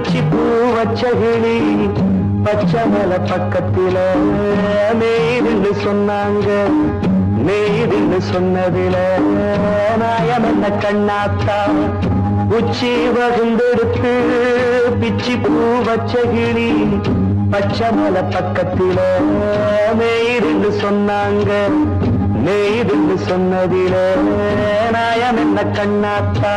பிச்சி பூ வச்ச கிளி பச்சை மலை பக்கத்தில மேய்துன்னு சொன்னாங்க. மேய்துன்னு சொன்னதில நாயம் என்ன கண்ணாத்தா உச்சி வகுந்தெடுத்து பிச்சி பூ வச்ச கிளி பச்சை மலை பக்கத்தில மேய்துன்னு சொன்னாங்க. மேய்துன்னு சொன்னதில நாயம் என்ன கண்ணாத்தா.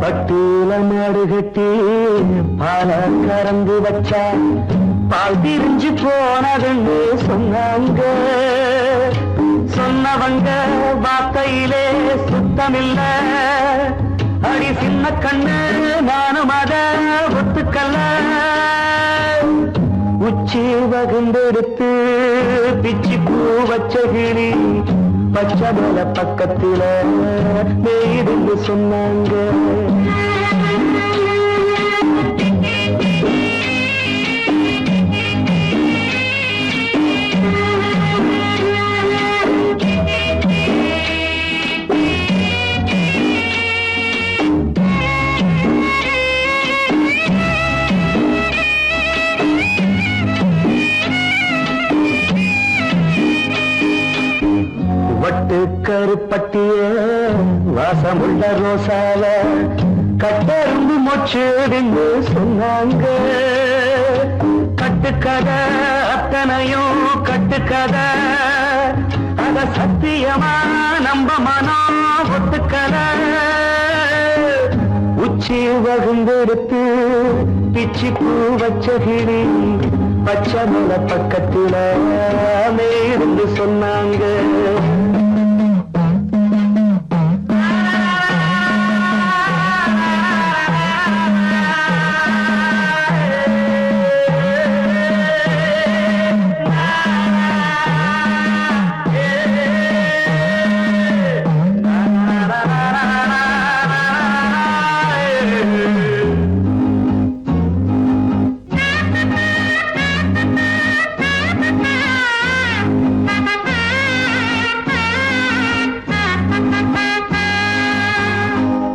பட்டியல மாடு கட்டி பால கறந்து வச்சா பால் திரிஞ்சு போனதுன்னு சொன்னாங்க. சொன்னவங்க வார்த்தையிலே சுத்தமில்ல. அடி சின்ன கண்ணு நானும் அத ஒத்துக்கல்ல. உச்சி வகுந்தெடுத்து பிச்சி பூ வச்ச கிளி பச்சை மலை பக்கத்தில மேய்துன்னு சொன்னாங்க. வட்டு கருப்பட்டிய வாசமுள்ள ரோசால கட்டெருந்து மொச்சுடுன்னு சொன்னாங்க. கட்டுக்கதை அத்தனையும் கட்டுக்கதை அத சத்தியமா நம்ப மனம் ஒத்துக்கதை. உச்சி வகுந்தெடுத்து பிச்சி பூ வச்ச கிளி பச்சை மலை பக்கத்தில மேய்துன்னு சொன்னாங்க.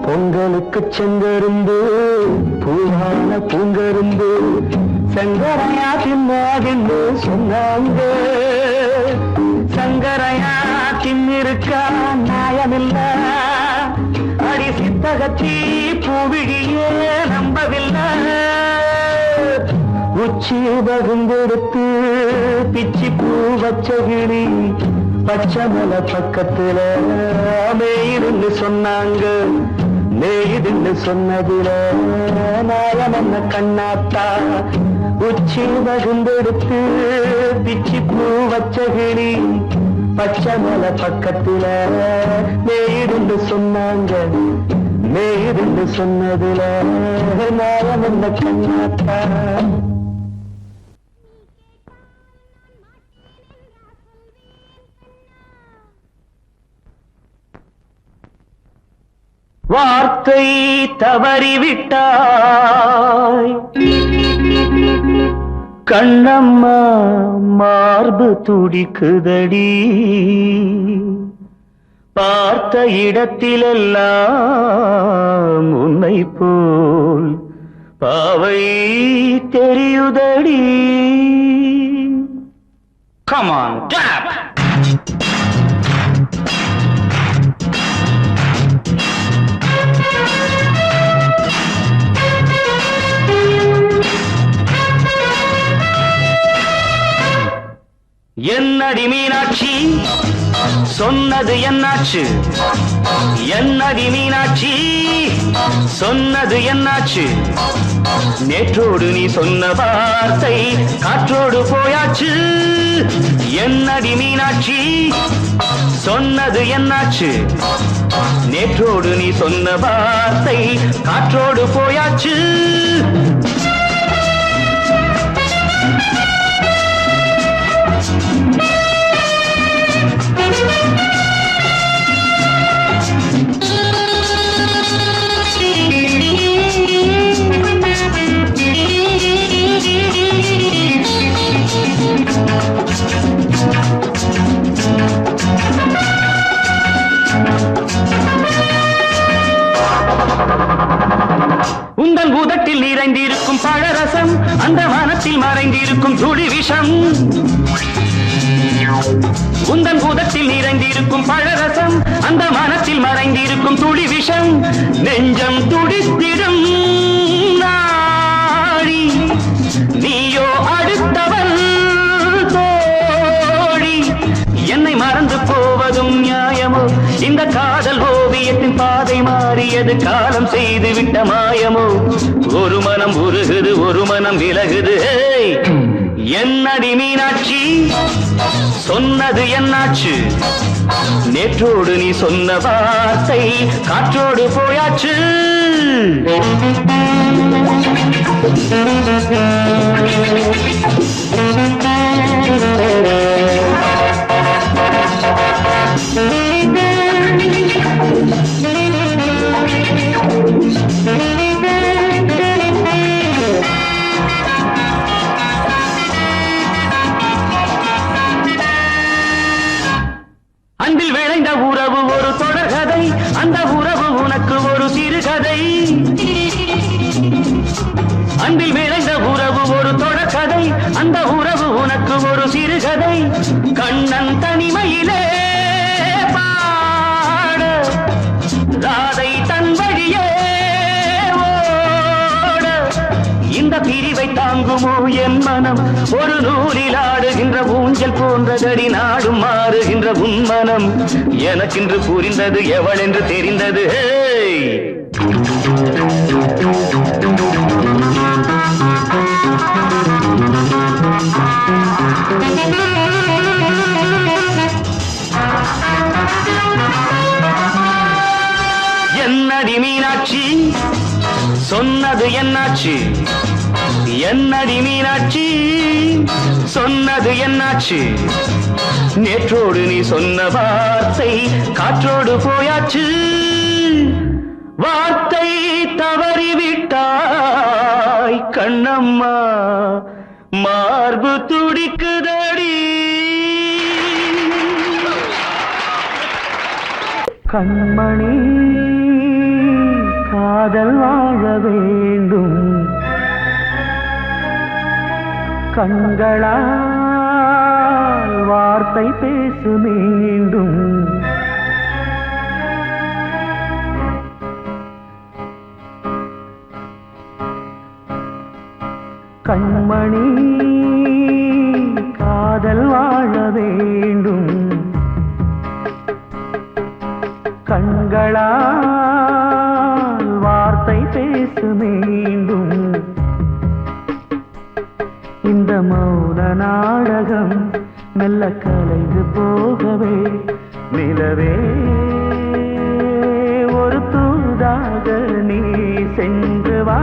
பொங்கலுக்கு செங்கருந்து பூவான பூங்கருந்து சங்கரையா தின்னாதுன்னு சொன்னாங்க. சங்கரையா தின்னிருக்கா நியாயமில்ல. அடி சித்தகத்தி பூவிழியே நம்பவில்லை. உச்சி வகுந்தெடுத்து பிச்சி பூ வச்ச கிளி பச்சை மலை பக்கத்தில மேய்துன்னு சொன்னாங்க. மேய்துன்னு சொன்னதில நாயம் என்ன கண்ணாத்தா உச்சி வகுந்தெடுத்து பிச்சி பூ வச்ச கிளி பச்சை மலை பக்கத்தில மேய்துன்னு சொன்னாங்க. மேய்துன்னு சொன்னதில நாயம் என்ன கண்ணாத்தா. வார்த்தை தவறிவிட்டாய் கண்ணம்மா மார்பு துடிக்குதடி. பார்த்த இடத்திலெல்லாம் உன்னை போல் பாவை தெரியுதடி. Come on, clap! என்னடி மீனாட்சி சொன்னது என்னாச்சு என்னடி மீனாட்சி சொன்னது என்னாச்சு நேற்றோடு நீ சொன்ன வார்த்தை காற்றோடு போயாச்சு என்னடி மீனாட்சி சொன்னது என்னாச்சு நேற்றோடு நீ சொன்ன வார்த்தை காற்றோடு போயாச்சு உந்தன் உதட்டில் நிறைந்திருக்கும் பழரசம் அந்த மனத்தில் மறைந்திருக்கும் துளி விஷம் உந்தன் உதட்டில் நிறைந்திருக்கும் பழரசம் அந்த மனத்தில் மறைந்திருக்கும் துளி விஷம் நெஞ்சம் துடித்திடும் நாடி நீயோ அடுத்தவன் தோழி என்னை மறந்து போவதும் நியாயமோ இந்த காதல் ஓவியத்தின் பாதை மாறியது காலம் செய்து விட்ட மாயமோ ஒரு மனம் உருகுது ஒரு மனம் விலகுது என்னடி மீனாட்சி சொன்னது என்னாச்சு நேற்றோடு நீ சொன்ன வார்த்தை காற்றோடு போயாச்சு அன்பில் விளைந்த உறவு ஒரு தொடர்கதை அந்த உறவு உனக்கு ஒரு சிறுகதை அன்பில் விளைந்த உறவு ஒரு தொடர்கதை அந்த உறவு உனக்கு ஒரு சிறுகதை கண்ணன் தனிமையிலே பாட ராதை தன் வழியே ஓட இந்த பிரிவை தாங்குமோ என் மனம் ஒரு நூலில் ஆடுகின்ற ஊஞ்சல் போன்றதடி நாடும் மாறுகின்ற உன்மனம் எனக்கென்று புரிந்தது எவள் என்று தெரிந்தது என்னடி மீனாட்சி சொன்னது என்னாச்சு என்னடி மீனாட்சி சொன்னது என்னாச்சு நேற்றோடு நீ சொன்ன வார்த்தை காற்றோடு போயாச்சு வார்த்தை தவறிவிட்டாய் கண்ணம்மா மார்பு துடிக்குதடி கண்மணி காதல் வாழ வேண்டும் கண்களால் வார்த்தை பேசு மீண்டும் கண்மணி காதல் வாழ வேண்டும் கண்களால் வார்த்தை பேசு மீண்டும் இந்த மௌன நாடகம் மெல்ல கலைந்து போகவே நிலவே ஒரு தூதாக நீ சென்று வா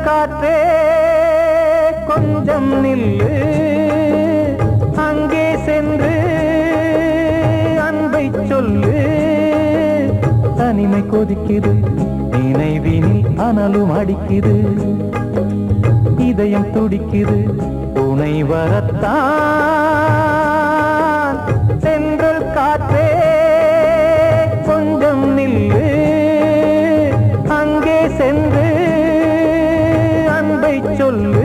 காற்றே கொஞ்சம் நில்லு, அங்கே சென்று அன்பை சொல்லு. தனிமை கொதிக்குது, நினைவினில் அனலும் அடிக்குது, இதயம் துடிக்குது, துணை வரத்தான். சென்றல் காற்றே கொஞ்சம் நில்லு, அங்கே சென்று அன்பை சொல்லு.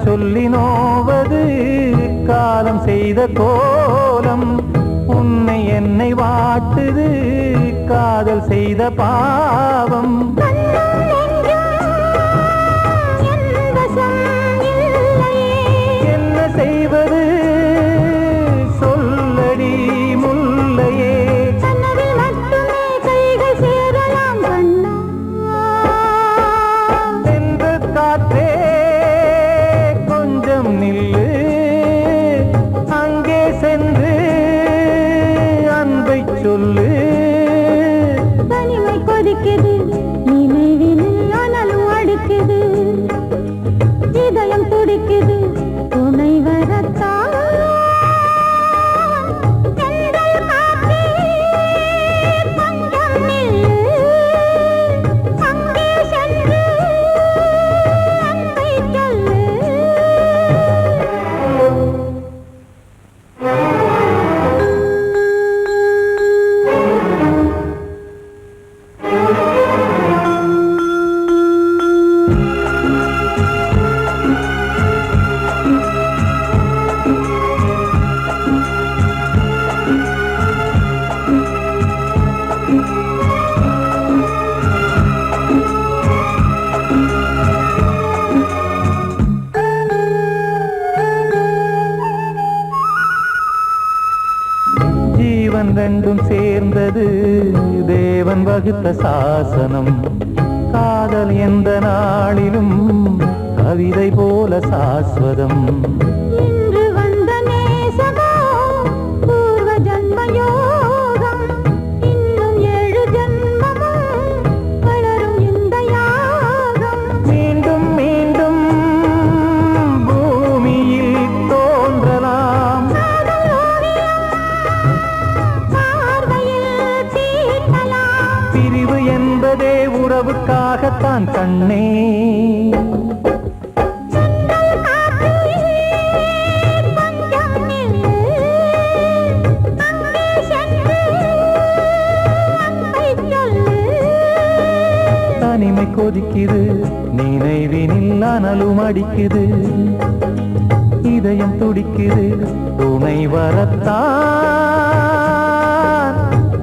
சொல்லி நோவது காலம் செய்த கோலம், உன்னை என்னை வாட்டுது காதல் செய்த பாவம். என்ன செய்வது சொல்லடி முல்லையே, சென்று காற்றே நில்லு, அங்கே சென்று அன்பை சொல்லு. தனிமை கொதிக்குது, நினைவினில் அனலும் அடிக்குது, இதயம் துடிக்குது, துணை வரத்தான். ஜீவன் ரெண்டும் சேர்ந்தது தேவன் வகுத்த சாசனம். காதல் எந்த நாளிலும் கவிதை போல சாஸ்வதம். இன்று வந்த நேசமோ பூர்வ ஜன்ம யோகம், இன்னும் 7 ஜன்மமும் வளரும் இந்த யாகம். மீண்டும் மீண்டும் பூமியில் தோன்றலாம், பிரிவு என்பதே உறவுக்காகத்தான் கண்ணே. தனிமை கொதிக்குது, நினைவினில் அனலும் அடிக்குது, இதயம் துடிக்குது, துணை வரத்தான்.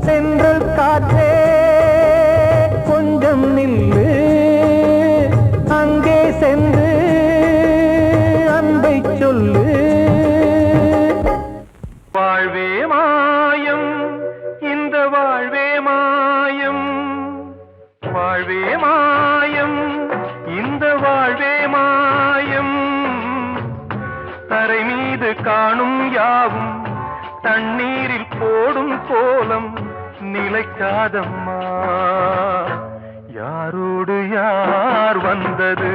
சென்றல் காற்றே கொஞ்சம் நில்லு, அங்கே சென்று அன்பை சொல்லு. வாழ்வே மாயம், இந்த வாழ்வே மாயம், வாழ்வே மாயம், இந்த வாழ்வே மாயம். தரை மீது காணும் யாவும் தண்ணீரில் போடும் கோலம் நிலைக்காதம்மா. யாரோடு யார் வந்தது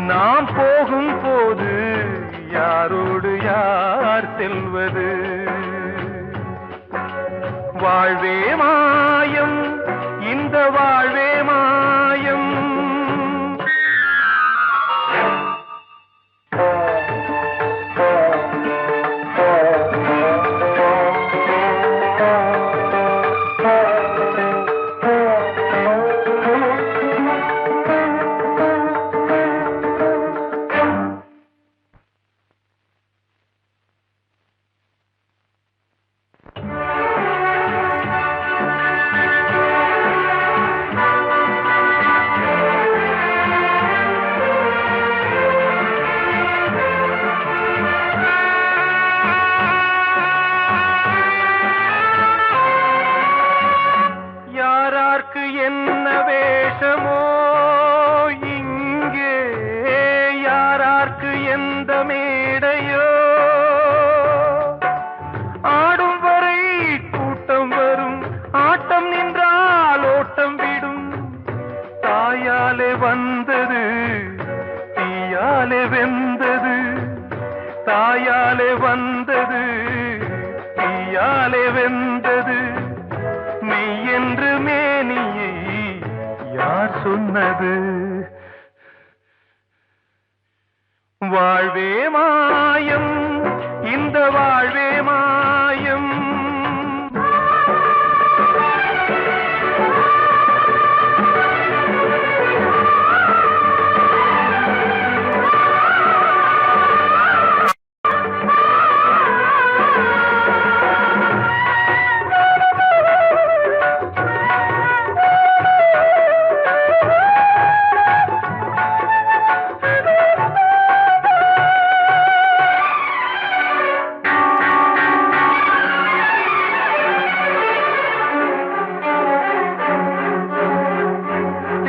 நாம் போகும் போது யாரோடு யார் செல்வது வாழ்வே மாயம் இந்த வாழ்வே மாயம் என்ன வேஷமோ இங்கே யாரார்க்கு எந்த மேடையோ ஆடும் வரை கூட்டம் வரும் ஆட்டம் நின்றால் ஓட்டம் விடும் தாயாலே வந்தது தீயாலே வெந்தது தாயாலே வந்தது தீயாலே வெந்தது மெய் என்று மேனியை யார் சொன்னது வாழ்வே மாயம் இந்த வாழ்வே மாயம்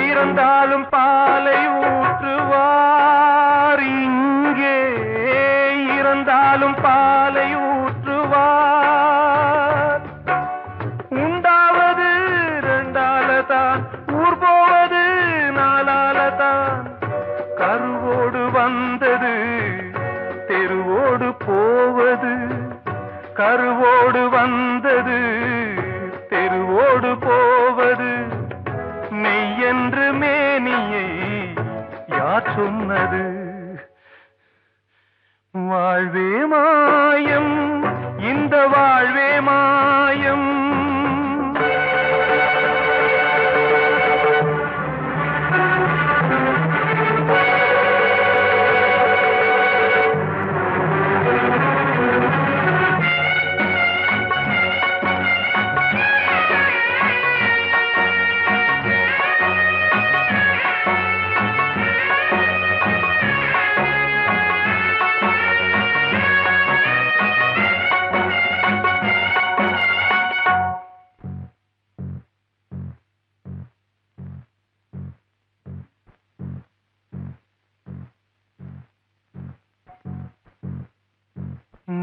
இறந்தாலும் பாலை ஊற்றுவார் இங்கே இறந்தாலும் பாலை ஊற்றுவார் உண்டாவது ரெண்டாலதான் ஊர் போவது நாலாலதான் கருவோடு வந்தது தெருவோடு போவது கருவோடு வந்தது தெருவோடு போவது மெய் என்று மேனியை யார் சொன்னது வாழ்வே மாயம் இந்த வாழ்வே மாயம்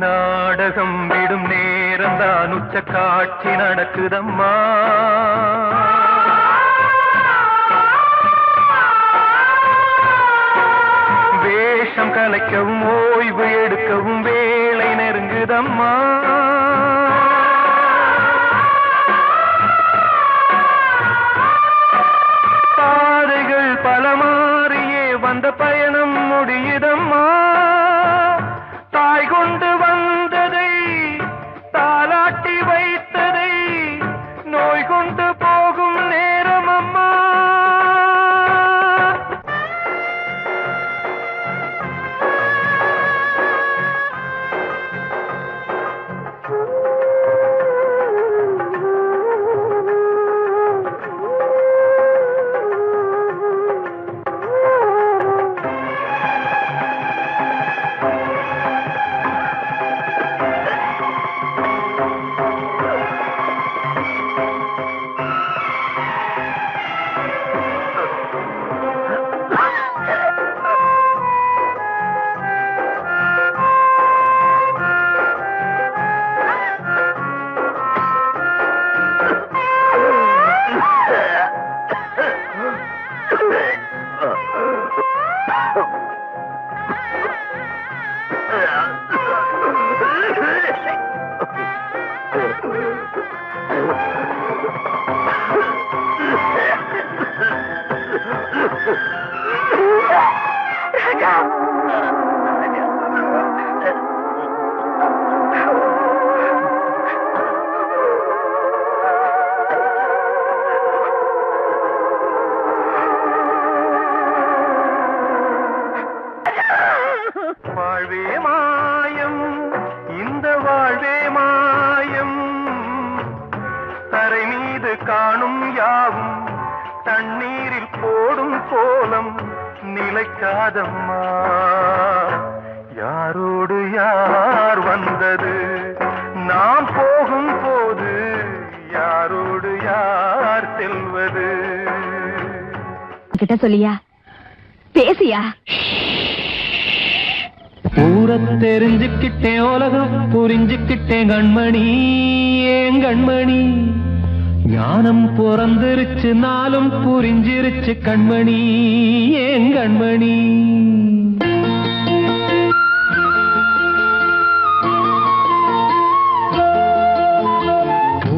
நாடகம் விடும் நேரம் தான் உச்ச காட்சி நடக்குதம்மா வேஷம் கலைக்கவும் ஓய்வு எடுக்கவும் வேளை நெருங்குதம்மா பாதைகள் பல மாறியே வந்த பயணம் முடியுதம்மா தாய் கொண்டு வந்ததை தாலாட்டி வைத்ததை நோய் கொண்டு போகும் நேரம் அம்மா யாவும் தண்ணீரில் போடும் கோலம் நிலைக்காதம்மா. யாரோடு யார் வந்தது நாம் போகும் போது, யாரோடு யார் செல்வது? கிட்ட சொல்லியா, பேசியா? ஊரை தெரிஞ்சுக்கிட்டேன், உலகம் புரிஞ்சுக்கிட்டேன் கண்மணி, ஏன் கண்மணி. ஞானம் பிறந்திருச்சு, நாளும் புரிஞ்சிருச்சு கண்மணி, ஏன் கண்மணி.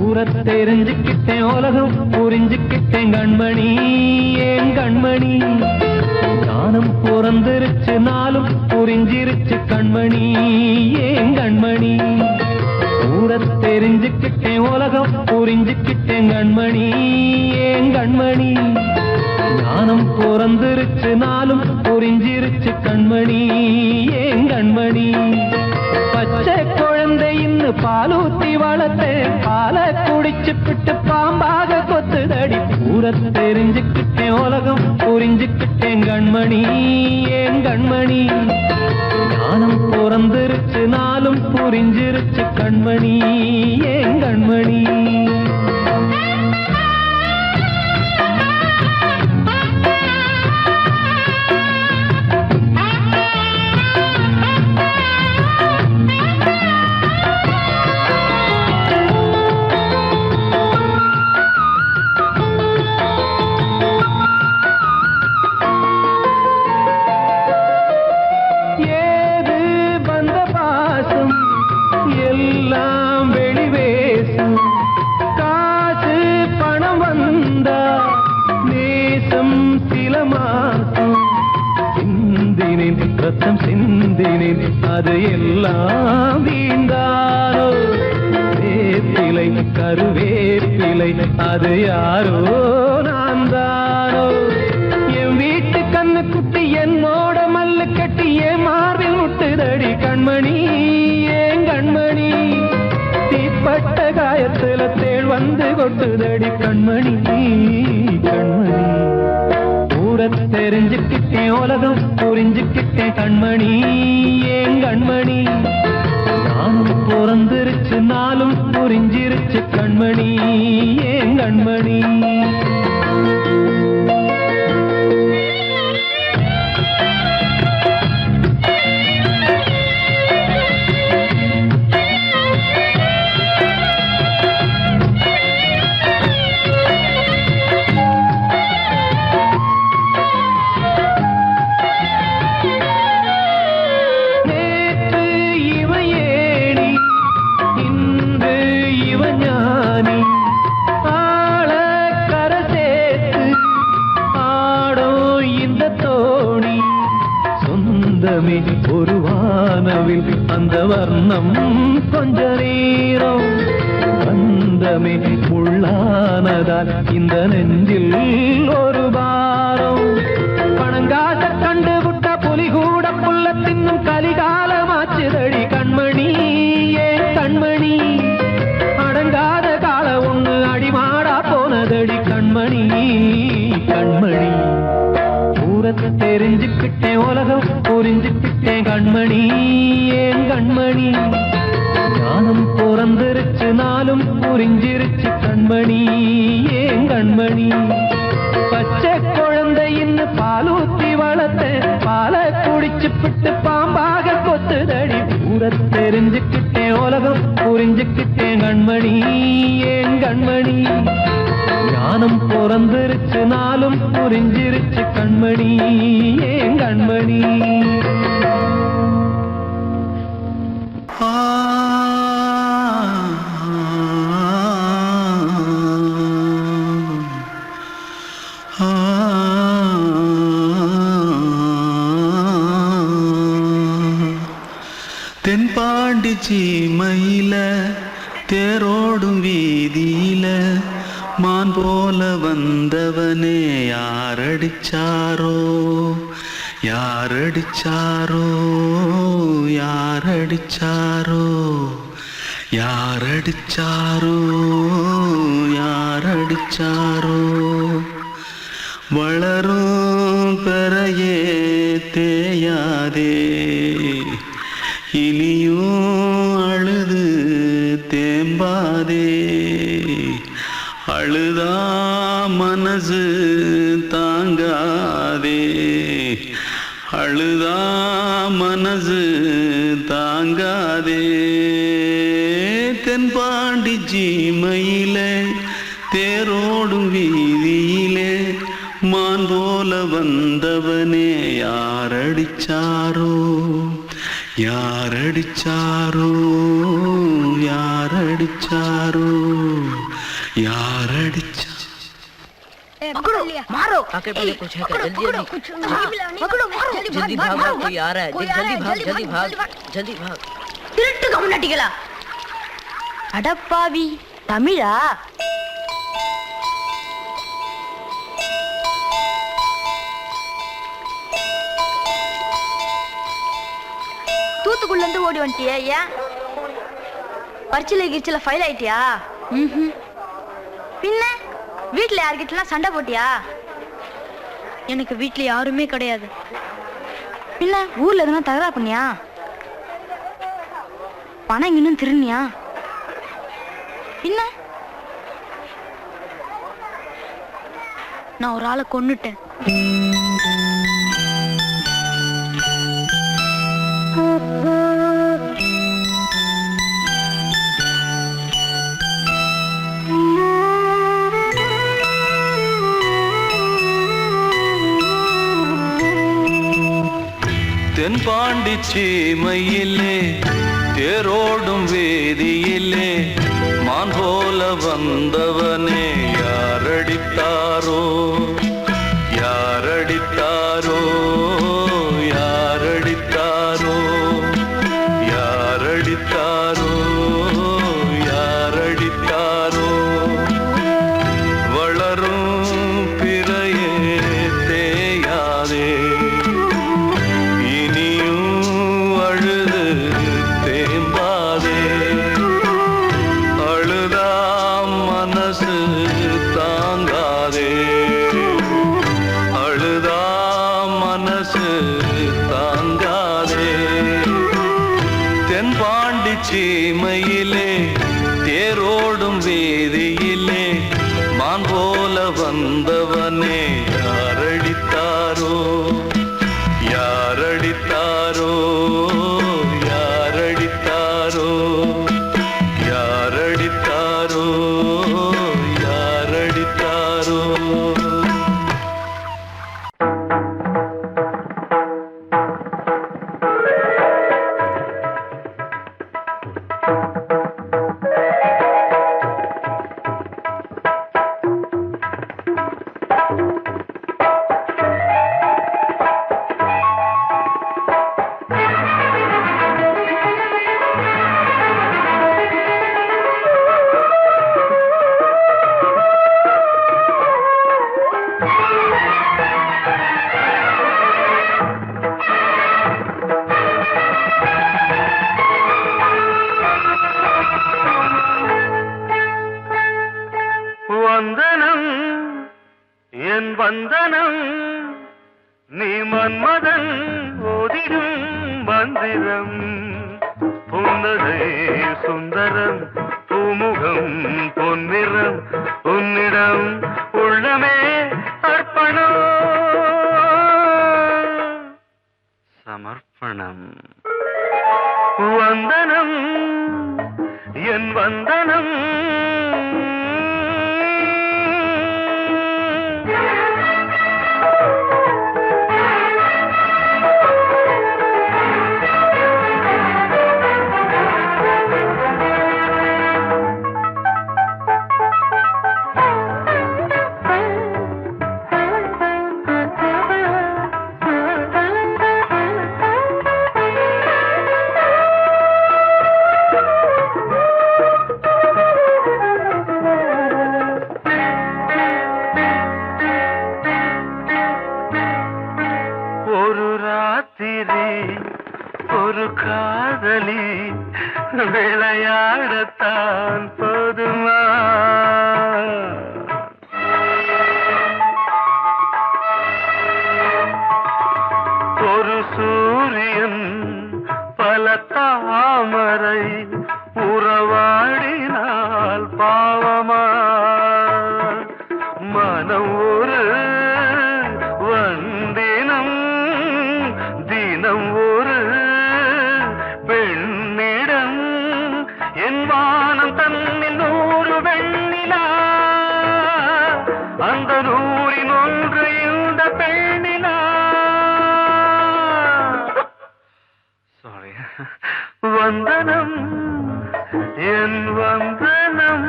ஊரை தெரிஞ்சுக்கிட்டேன், உலகம் புரிஞ்சுக்கிட்டேன் கண்மணி, ஏன் கண்மணி. ஞானம் பிறந்திருச்சு, நாளும் புரிஞ்சிருச்சு கண்மணி, ஏன் கண்மணி. ஊரை தெரிஞ்சுக்கிட்டேன், உலகம் புரிஞ்சுக்கிட்டேன் கண்மணி, ஏன் கண்மணி. ஞானம் பிறந்திருச்சு, நாளும் புரிஞ்சிருச்சு கண்மணி, ஏன் கண்மணி. பச்சை குழந்தை இன்னும் பாலூத்தி வளர்த்தேன், பாலை குடிச்சு பிட்டு பாம்பாக கொத்துதடி. ஊரை தெரிஞ்சுக்கிட்டேன், உலகம் புரிஞ்சுக்கிட்டேன் கண்மணி, ஏன் கண்மணி. ஞானம் பிறந்திருச்சு, நாளும் புரிஞ்சிருச்சு கண்மணி, ஏன் கண்மணி. ரத்தம் சிந்தினேன், அது எல்லாம் வீண்டாரோ. வேப்பிலை கருவேப்பிலை, அது யாரோ நான் தானோ. என் வீட்டு கண்ணு குட்டி என்னோட மல்லு கட்டி என் மார்பில் முட்டுதடி கண்மணி, ஏன் கண்மணி. தீப்பட்ட காயத்துல தேள் வந்து கொட்டுதடி கண்மணி, கண்மணி. ஊரை தெரிஞ்சுக்கிட்டேன், உலகம் புரிஞ்சுக்கிட்டேன் கண்மணி, ஏன் கண்மணி. ஞானம் பிறந்திருச்சு, நாளும் புரிஞ்சிருச்சு கண்மணி, ஏன் கண்மணி. ஒரு வானவில் அந்த வர்ணம் கொஞ்ச நேரம் பந்தமே உள்ளானதால் இந்த நெஞ்சில் ஒரு பாரம். பணங்காட்ட கண்டு விட்ட புலி கூட புல்ல தின்னும் கலிகாலமாச்சுதடி கண்மணி, ஏன் கண்மணி. அடங்காத கால ஒண்ணு அடிமாடா போனதடி கண்மணி, கண்மணி. ஊரை தெரிஞ்சுக்கிட்டேன், உலகம் புரிஞ்சுக்கிட்டேன் கண்மணி, ஏன் கண்மணி. ஞானம் பிறந்திருச்சு, நாளும் புரிஞ்சிருச்சு கண்மணி, ஏன் கண்மணி. பச்சை குழந்தை இன்னும் பாலூத்தி வளர்த்தேன், பாலை குடிச்சு பிட்டு பாம்பாக கொத்துதடி. ஊரை தெரிஞ்சுக்கிட்டேன், உலகம் புரிஞ்சுக்கிட்டேன் கண்மணி, ஏன் கண்மணி. ஞானம் பிறந்திருச்சு, நாளும் புரிஞ்சிருச்சு கண்மணி, ஏன் கண்மணி. தென்பாண்டி சீமையில தேரோடும் வீதியில மான் போல வந்தவனே யாரடிச்சாரோ, யாரடிச்சாரோ, யாரடிச்சாரோ, யாரடிச்சாரோ யாரடிச்சாரோ வளரும் பெறையே தேயாதே இனியும் அழுது தேம்பாதே அழுதா மனசு தாங்காதே அழுதா மனசு தாங்காதே தென்பாண்டி சீமையிலே தேரோடும் வீதியிலே மான் போல வந்தவனே யாரடிச்சாரோ யாரடிச்சாரோ யாரடிச்சாரோ யாரடிச்சா पकड़ो मारो आके पहले कुछ है क्या जल्दी जल्दी पकड़ो मारो जल्दी भाग कोई आ रहा है जल्दी भाग திருட்டு கம்யூனிட்டிகளா அடப்பாவி தமிழா தூத்துக்குள்ள இருந்து ஓடி வந்துட்டியா ஏன் பரிச்சையில கிரிச்சில ஃபைல் ஆயிட்டியா பின்ன வீட்டுல யார்கிட்டலாம் சண்டை போட்டியா எனக்கு வீட்டுல யாருமே கிடையாது பின்ன ஊர்ல எதுனா தகராறு பண்ணியா பணம் இன்னும் திருநியா பின்ன நான் ஒரு ஆளை கொன்னுட்டேன் தென்பாண்டி சீமையிலே தேரோடும் வேதியிலே மான் போல வந்தவனே யாரடித்தாரோ யாரடித்தாரோ யாரடித்தாரோ யாரடித்தாரோ யாரடித்தாரோ வளரும் பிறையே தேயாதே சீமையிலே தேரோடும் வேதியிலே மான் போல வந்தவனே யாரடித்தாரோ யாரடித்தாரோ யாரடித்தாரோ யாரடித்தாரோ யாரடித்தாரோ வந்தனம் என் வந்தனம் நீ மன்மதன் ஓதிடும் மந்திரம் புன்னகை சுந்தரம் பூமுகம் பொன்னிறம் உன்னிடம் உள்ளமே அர்ப்பணம் சமர்ப்பணம் வந்தனம் என் வந்தனம் ஒரு வந்தினம் தினம் ஒரு பெண்ணிடம் என் வானம் தன்னில் 100 வெண்ணிலா அந்த 100இன் ஒன்று இந்த பெண்ணிலா சாரி வந்தனம் என் வந்தனம்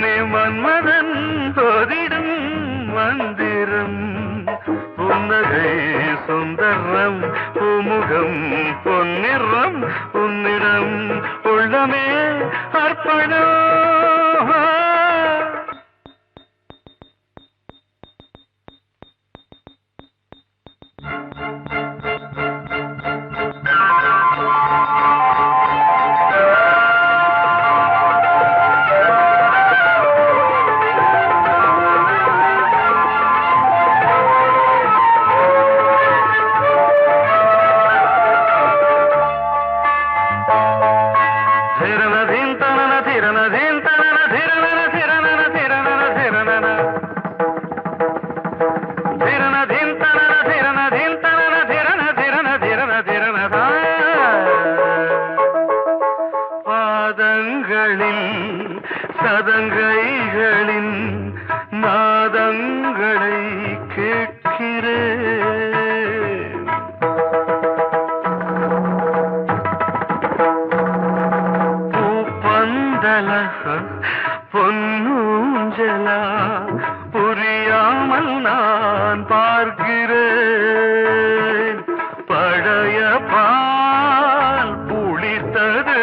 நீ மன்மதன் போதிடும் மந்திரம் புன்னகை சுந்தரம் பூமுகம் பொன்னிறம் உன்னிடம் உள்ளமே அர்ப்பணம் சதங்கைகளின் நாதங்களை கேட்கிறேன் பூப்பந்தல பொன்னூஞ்சலா புரியாமல் நான் பார்க்கிறேன் பழைய பால் புளித்தது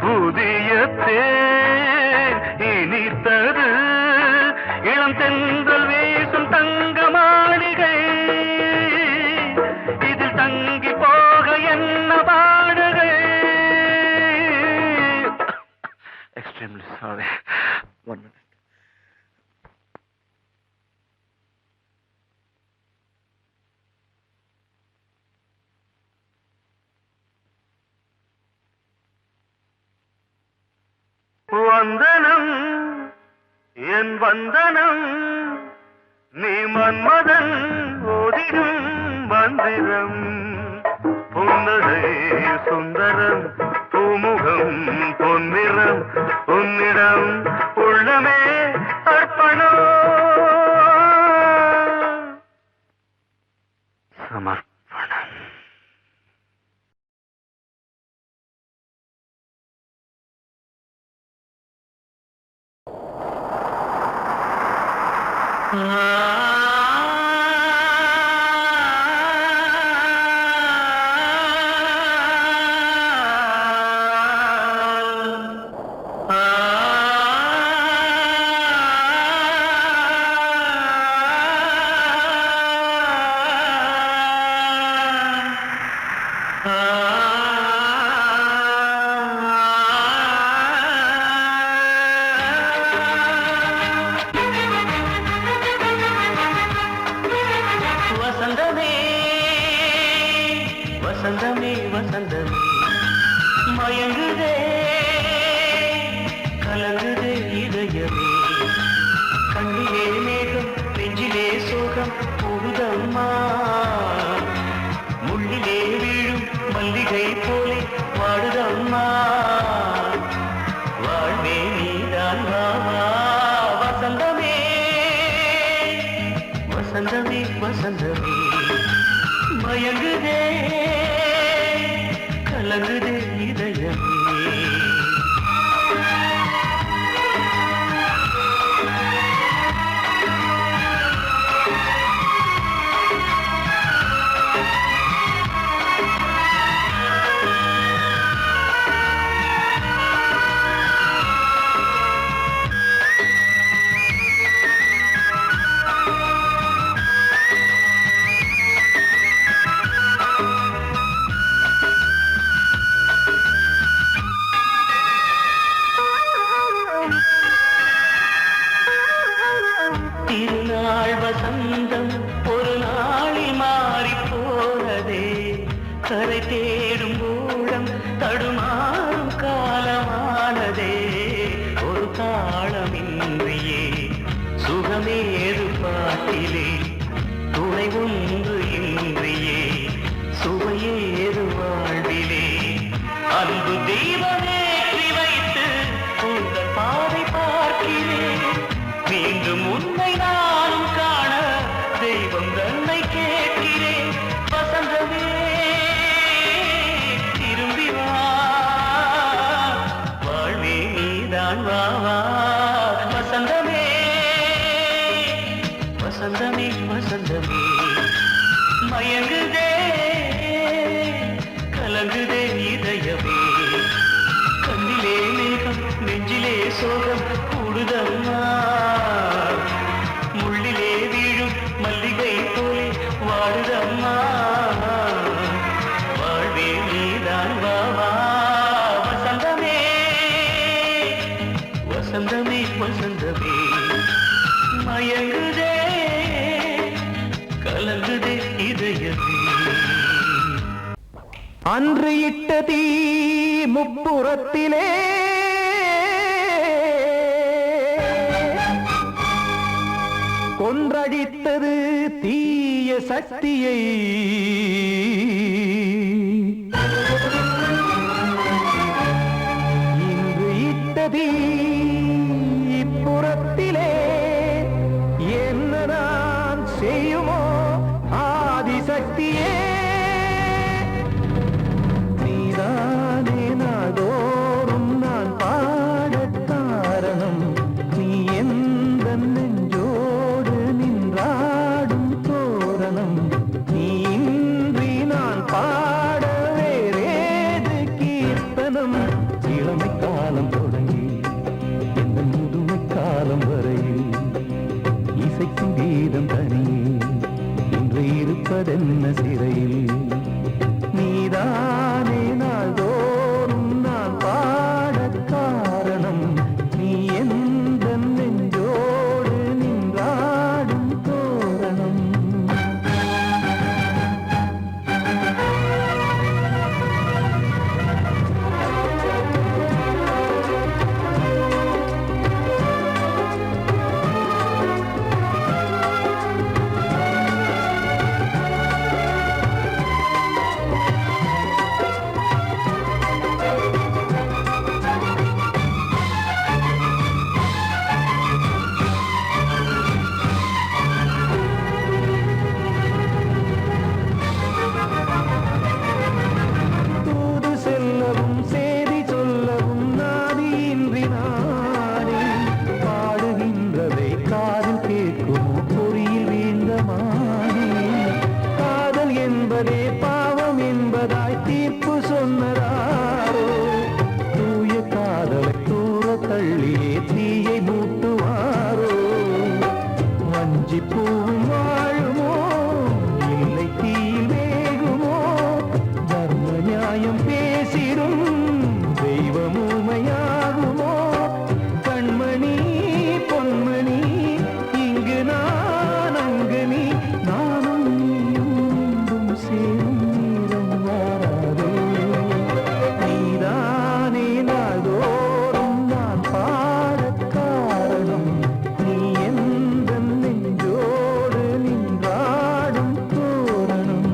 புதிய தேன் இனித்தது இளம் தென்றல் வீசும் தங்க மாளிகை இதில் தங்கி போக என்ன பாடுகை எக்ஸ்ட்ரீம்லி சாரி 1 minute வந்தனம் என் வந்தனம் நீ மன்மதன் ஓதிடும் மந்திரம் புன்னகை சுந்தரம் பூமுகம் பொன்னிறம் உன்னிடம் உள்ளமே அர்ப்பணம் சமர்ப்பணம் வசந்தமே வசந்தமே வசந்தமே மயங்குதே கலங்குதே இதயமே கண்ணிலே மேகம் நெஞ்சிலே சோகம் போகுதம்மா முள்ளிலே வீழும் மல்லிகை போலே வாடுதம்மா வாழ்வே நீதான் வாவா வசந்தமே வசந்தமே வசந்தமே மயங்குதே கலங்குதே இதயமே திருநாள் வசந்தம் ஒரு நாளில் மாறி போனதே கரை தேடும் ஊழம் தடுமாறும் காலமானதே ஒரு தாளமின்றியே சுகம் சுகமேது பாட்டிலே துணை ஒன்று இன்றியே சுவையேது வாழ்விலே அன்பு தெய்வமேற்றி வைத்து உங்கள் பாதை பார்க்கிறேன் மீண்டும் உன்னை நானும் காண தெய்வம் தன்னை கேட்கிறேன் வசந்தமே திரும்பி வா வாழ்வே நீதான் வா வசந்தமே வசந்தமே வசந்தமே மயங்குதே கலங்குதே இதயமே கண்ணிலே மேகம் நெஞ்சிலே சோகம் கூடுதம்மா முள்ளிலே வீழும் மல்லிகை போலே வாடுதம்மா வாழ்வே நீதான் வா வசந்தமே வசந்தமே வசந்தமே மயங்குதே கலங்குதே இதயமே அன்று இட்ட தீ முப்புறத்திலே கொன்றடித்தது தீய சக்தியை இன்று இட்ட தீ இப்புறத்திலே என்ன நான் செய்யுமோ ஆதிசக்தியே நீதானே நாடோறும் நான் பாடக் காரணம் நீ எந்த நெஞ்சோடு நின்றாடும் தோரணம் நீ இன்றி நான் பாட வேறேது கீர்த்தனம் இளமை காலம் தொடங்கி இந்த முதுமை காலம் வரையில் இசைக்கும் கீதம் தனியே இன்று இருப்பதென்ன சிறையில் நீதானே நாள்தோறும் நான் பாடக் காரணம் நீ எந்த நெஞ்சோடு நின்றாடும் தோரணம் தூது செல்லவும் சேதி சொல்லவும் நாதியின்றி நானே பாடுகின்றதை காதில் கேட்குமோ பொறியில் வீழ்ந்த மானே காதல் என்பதே பாவம் என்பதாய் தீர்ப்பு சொன்னதாரோ தூய காதலை தூர தள்ளியே தீயை மூட்டுவாரோ வஞ்சி பூவும் வாழுமோ இல்லை தீயில் வேகுமோ தர்ம நியாயம் பேசிடும் தெய்வமுமையாகுமோ கண்மணி பொன்மணி இங்கு நான் அங்கு நீ நானும் நீயும் மீண்டும் சேரும் நேரம் வாராதோ நீதானே நாள்தோறும் நான் பாடக் காரணம் நீ எந்த நெஞ்சோடு நின்றாடும் தோரணம்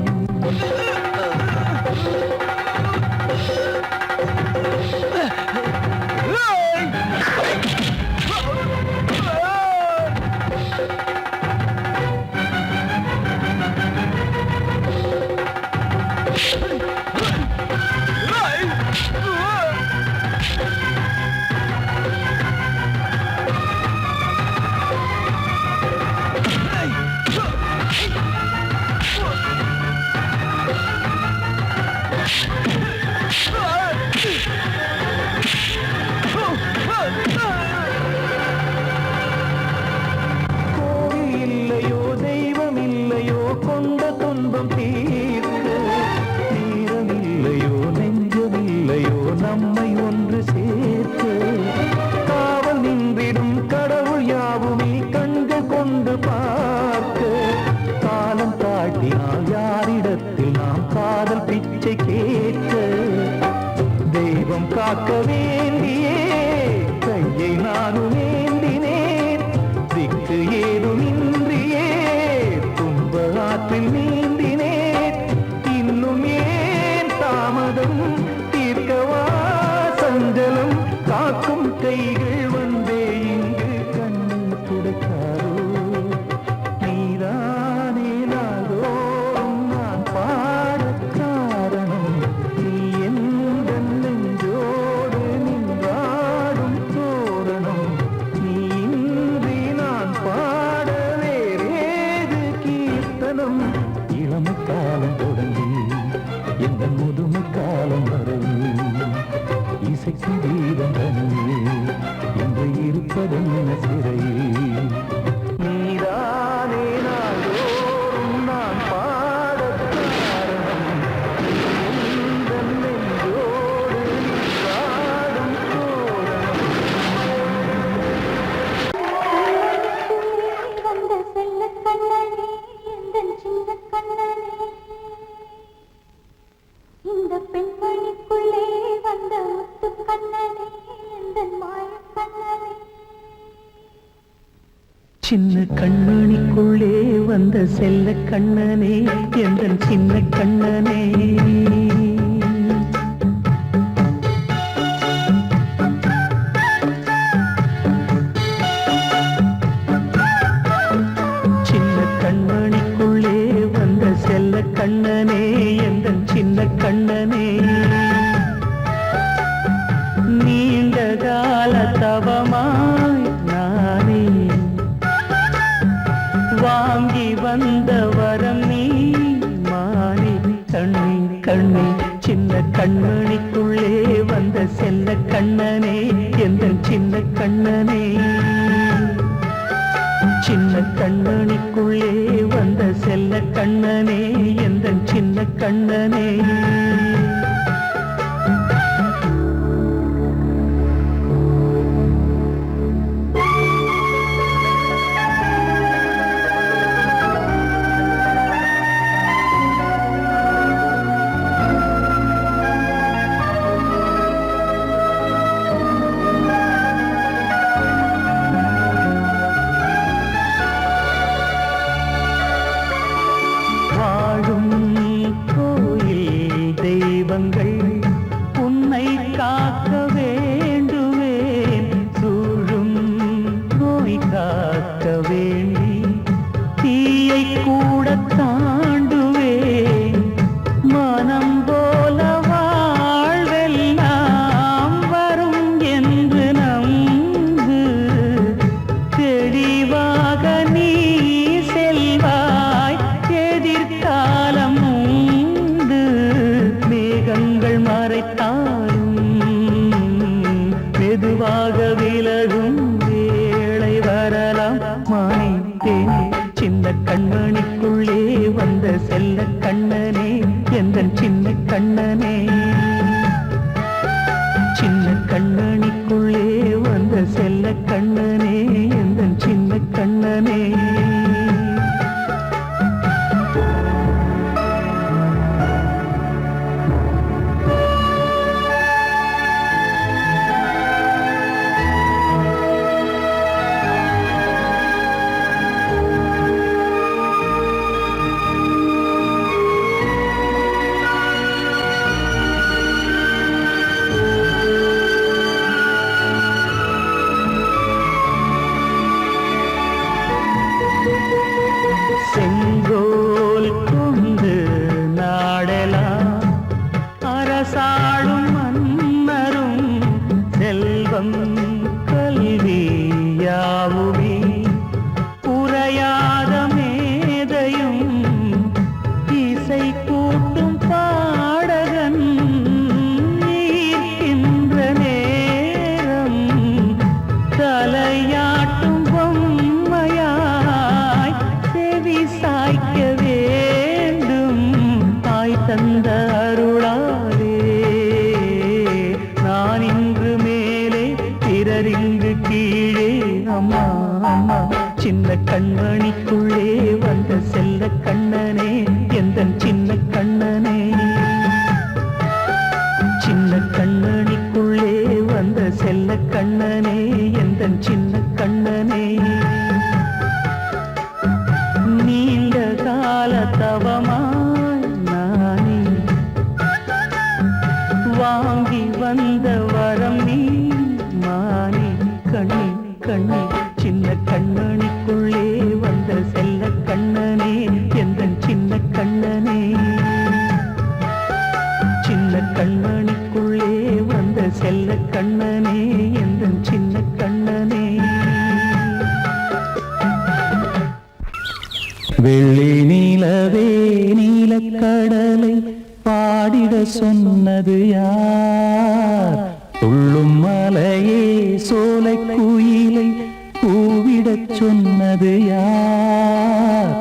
கோவில் இல்லையோ தெய்வம் இல்லையோ கொண்ட துன்பம் தீர்க்க நேரம் இல்லையோ நெஞ்சமில்லையோ நம்மை ஒன்று சேர்க்க காவல் நின்றிடும் கடவுள் யாவுமே கண்கள் கொண்டு பார்க்க காலம் காட்டினால் யாரிடத்தில் நாம் காதல் பிச்சை கேட்க தெய்வம் காக்க வேண்டியே கையை நானும் ஏந்தினேன் திக்கு ஏது கண்மணிக்குள்ளே வந்த செல்ல கண்ணனே எந்தன் சின்ன கண்ணனே சின்ன கண்மணிக்குள்ளே வந்த செல்ல கண்ணனே எந்தன் சின்ன கண்ணனே நீண்ட கால தவமாய் நானே வாங்கி வந்த வரம் நீ மானே கண்ணே கண்ணே சின்ன கண்மணிக்குள்ளே வந்த செல்ல கண்ணனே எந்தன் சின்ன கண்ணனே சின்ன கண்மணிக்குள்ளே வந்த செல்ல கண்ணனே எந்தன் சின்ன கண்ணனே உன்னை காக்க வேண்டுவேன் சூழும் நோய் காக்க வேண்டி தீயை கூட தாண்டுவேன் மனம் போல வாழ்வெல்லாம் வரும் என்று நம்பு தெளிவாக நீ செல்வாய் எதிர்காலம் மேகங்கள் மறைத்தாலும் மெதுவாக விலகும் வேளை வரலாம் மானே சின்ன கண்மணிக்குள்ளே வந்த செல்ல கண்ணனே எந்தன் சின்ன கண்ணனே சின்ன கண்மணிக்குள்ளே வந்த செல்ல கண்ணனே எந்தன் சின்ன கண்ணனே செங்கோல் கொண்டு நாடலாம் அரசாளும் மன்னரும் செல்வம் கல்வி யாவுமே உரையாத மேதையும் இசை கூட்டும் பாடகன் ஈர்க்கின்ற நேரம் தலையாட்டும் பொம்மையாய் செவி சாய்க்க வேண்டும் தாய் தந்த அருளாலே நான் இன்று மேலே பிறரிங்கு கீழே அம்மா அம்மா சின்ன கண்மணிக்குள்ளே வந்த செல்ல கண்ணனே எந்தன் சின்ன கண்ணனே சின்ன கண்மணிக்குள்ளே வந்த செல்ல கண்ணனே எந்தன் சின்ன கண்ணனே நீண்ட கால தவமாய் நானே வாங்கி வந்த வரம் நீ மானே கண்ணே கண்ணே சின்ன கண்மணிக்குள்ளே வந்த செல்ல கண்ணனே எந்தன் சின்ன கண்ணனே சின்ன கண்மணிக்குள்ளே வந்த செல்ல கண்ணனே எந்தன் சின்ன கண்ணனே வெள்ளி நீலவே நீலக்கடலை பாடிட சொன்னது யார் துள்ளும் மலையே சோலை குயிலை கூவிடச் சொன்னது யார்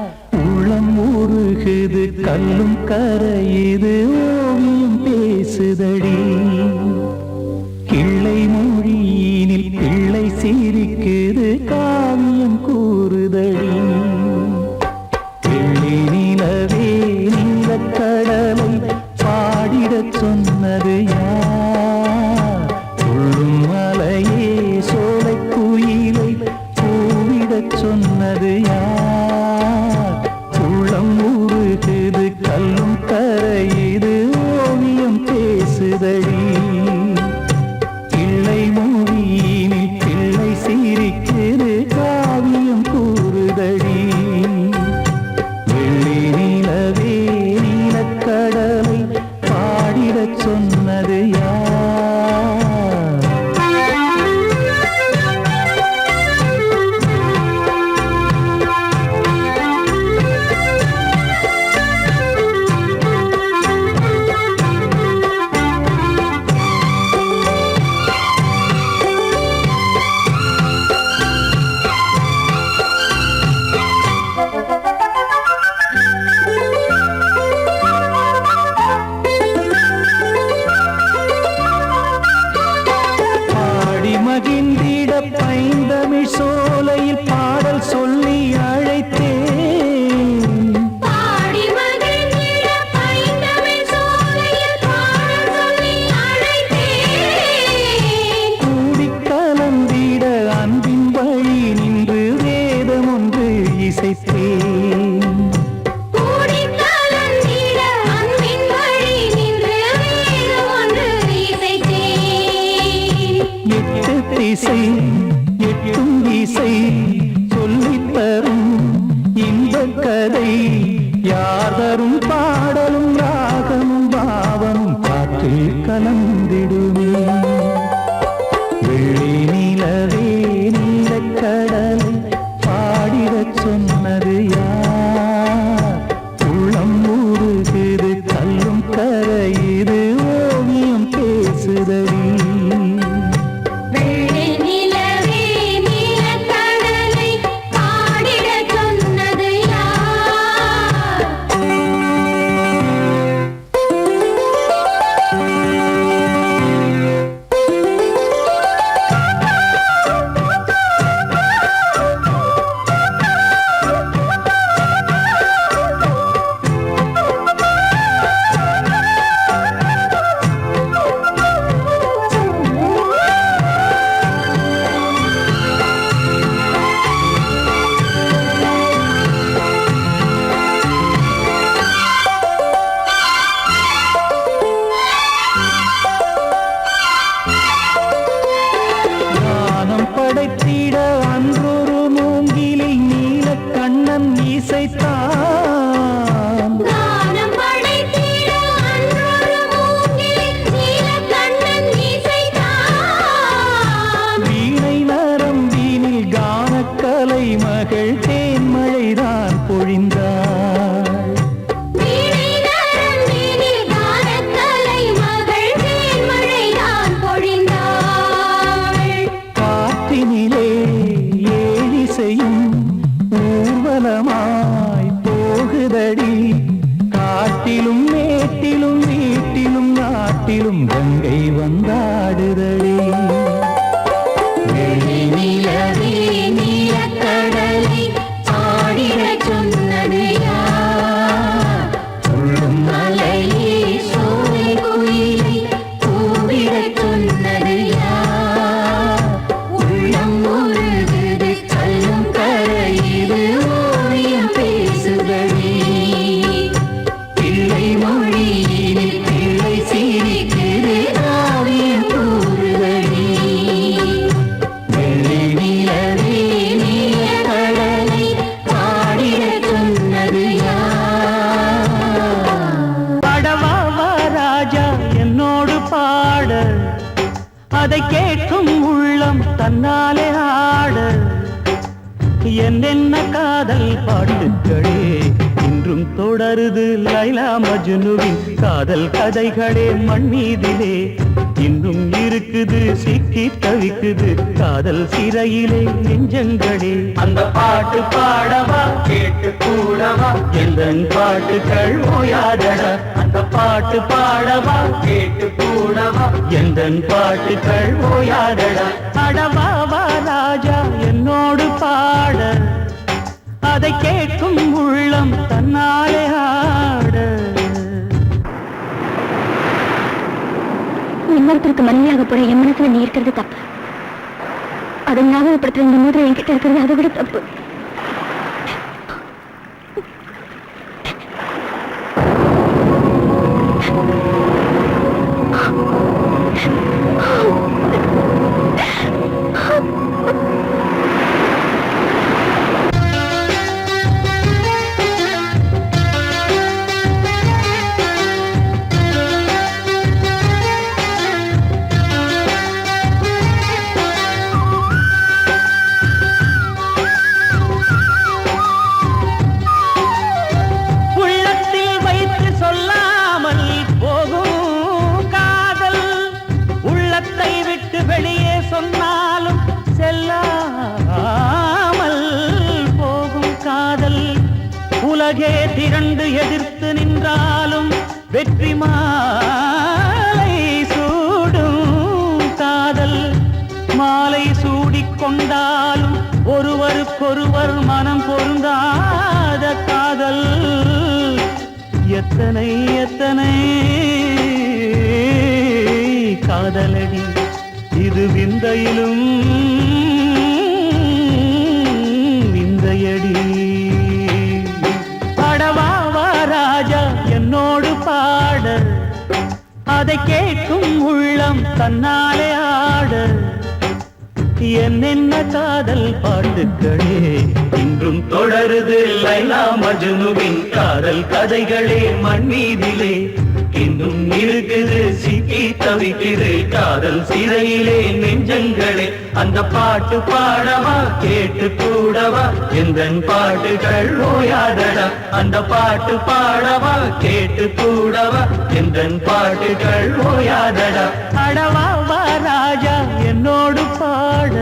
உள்ளம் உருகுது கல்லும் கரையுது ஓவியம் பேசுதடி கிள்ளை மொழியினில் பிள்ளை சிரிக்குது காவியம் கூறுதடி வெள்ளி நிலவே நீலக்கடலை பாடிடச் சொன்னது யார் துள்ளும் மலையே சோலை குயிலை கூவிடச் சொன்னது இசைத்தேன். எட்டு திசை எட்டும் இசை சொல்லித் தரும் இன்பக் கதை யார் தரும் பாடலும் ராகமும் பாவமும் காற்றில் கலந்திடுமே. வெள்ளி நிலவே நீலக்கடலை பாடிடச் சொன்னது யார்? உள்ளம் ஊறுகிறது கல்லும் கரையுது ஓவியம் பேசுதடி. படைத்திட அன்றொரு மூங்கிலில் நீலக்கண்ணன் இசைத்தான். வீணை நரம்பினில் கானக்கலை மகள் தேன்மழைதான் பொழிந்தாள். காற்றினிலே ஏழிசையும் ஊர்வலமாய் போகுதடி. காட்டிலும் மேட்டிலும் வீட்டிலும் நாட்டிலும் கங்கை வந்தாடுதடி. வெளி நிலவே நீலக்கடலை பாடிடச் சொன்னது யார்? துள்ளும் மலையே சோலை குயிலை கூவிடச் சொன்னது யார்? உள்ளம் உருகுது கல்லும் கரையுது ஓவியம் பேசுதடி. பிள்ளை மொழியினில் பிள்ளை சிரிக்குது ஓவியம் கூறுதடி. வெள்ளி நிலவே நீலக்கடலை பாடிடச் சொன்னது யார்? பாடவா ராஜா என்னோடு பாட, அதை கேட்கும் உள்ளம் தன்னாலே ஆட. என்னென்ன காதல் பாட்டுக்களே இன்றும் தொடருது லைலா மஜ்னுவின் காதல் கதைகளே மண் மீதிலே. இன்னும் இருக்குது சிக்கி தவிக்குது காதல் சிறையிலே நெஞ்சங்களே. அந்த பாட்டு பாடவா கேட்டு கூடவா எந்தன் பாட்டுகள் ஓயாதடா. அந்த பாட்டு பாடவா கேட்டு கூடவா எந்தன் பாட்டுகள் ஓயாதடா. அடவாவா ராஜா என்னோடு பாட, அதை கேட்கும் உள்ளம் தன்னாலே ஆட. இன்னொருத்தருக்கு மனைவியாக போற என் மனசுல நீ இருக்கிறது தப்பு. அதை ஞாபகப்படுத்துற இந்த மோதிரம் என்கிட்ட இருக்கிறது அதை விட தப்பு. உலகே திரண்டு எதிர்த்து நின்றாலும் வெற்றி மாலை சூடும் காதல். மாலை சூடிக்கொண்டாலும் ஒருவருக்கொருவர் மனம் பொருந்தாத காதல். எத்தனை எத்தனை காதலடி இது விந்தையிலும் விந்தையடி. அதை கேட்கும் உள்ளம் தன்னாலே ஆட என்னென்ன காதல் பாட்டுக்களே இன்றும் தொடருது லைலா மஜ்னுவின் காதல் கதைகளே மண்ணீதிலே இன்னும் இருக்குது சிக்கி தவிக்குது காதல் சிறையிலே நெஞ்சங்களே அந்த பாட்டு பாடவா கேட்டு கூடவா எந்தன் பாட்டுகள் ஓயாதடா அந்த பாட்டு பாடவா கேட்டு கூடவா எந்தன் பாட்டுகள் ஓயாதடா அடவா வா ராஜா என்னோடு பாட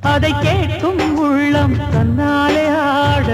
அதை கேட்கும் உள்ளம் தன்னாலே ஆட